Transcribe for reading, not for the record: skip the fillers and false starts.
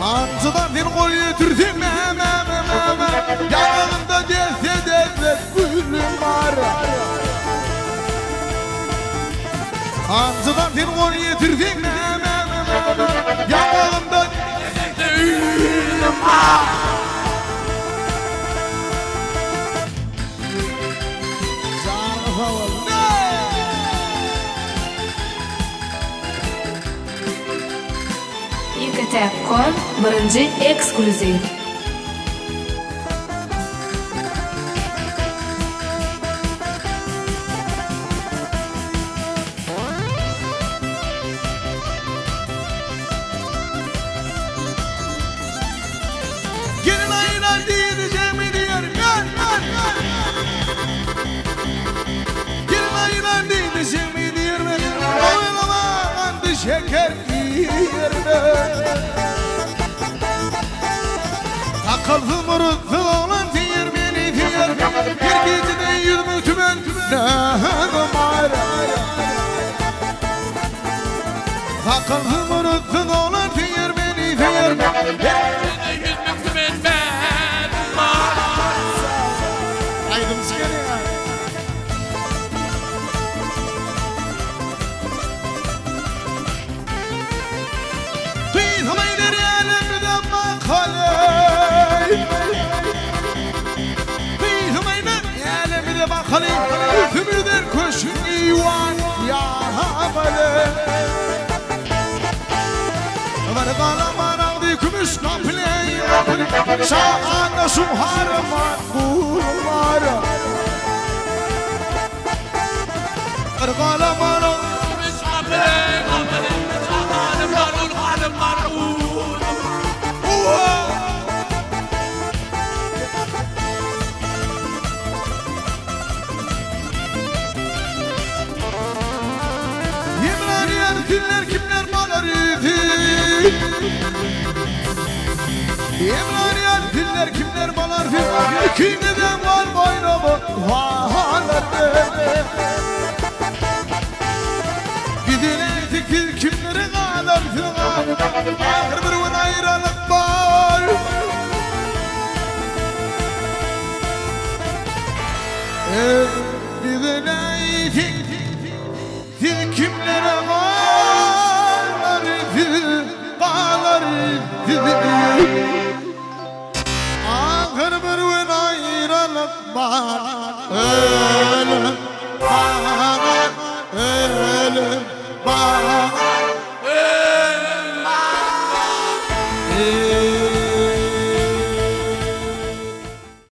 Amcadan bir gol getirdim yanımda dese devlet gülüm var. Amcadan bir gol getirdim yanımda devlet gülüm var. Tekkom birinci ekskluziv. Gelin ayıran diyeceğim diyor. Gelin ayıran diyeceğim diyor. Oynama şeker yerine. Takıldım urutlu olan diyor beni diyor. Bir gecede yüzümü tümen var. Takıldım urutlu olan diyor beni diyor. Bir gecede yüzümü tümen var. Aydım sigara ya. Üfümüden koşun ivan ya havale. Var kalaman aldı kümüş kapılayı. Şahane suharman bulmara. Var kalaman aldı kümüş kapılayı. Şahane suharman bulmara. Kimler balar idi? Emraniyan diller kimler balar idi? İkinciden var bayramı vahalardı. Bir dilerdik kimlerin ağlardı. Ağır bir ayrılık var. Bir dilerdik kimlere bağlar ağır bir ayrılık var. Ölüm var, ölüm var.